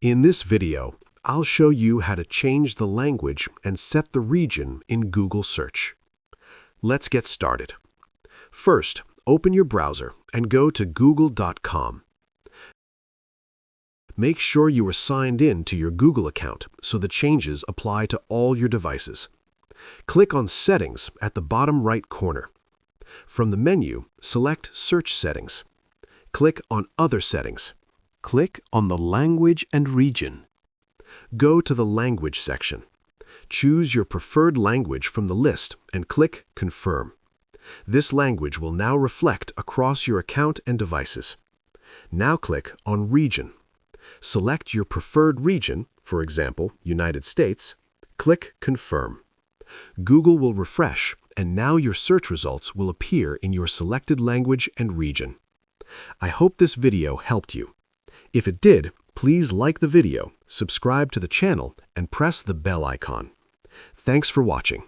In this video, I'll show you how to change the language and set the region in Google Search. Let's get started. First, open your browser and go to google.com. Make sure you are signed in to your Google account so the changes apply to all your devices. Click on Settings at the bottom right corner. From the menu, select Search Settings. Click on Other Settings. Click on the Language and Region. Go to the Language section. Choose your preferred language from the list and click Confirm. This language will now reflect across your account and devices. Now click on Region. Select your preferred region, for example, United States. Click Confirm. Google will refresh, and now your search results will appear in your selected language and region. I hope this video helped you. If it did, please like the video, subscribe to the channel, and press the bell icon. Thanks for watching.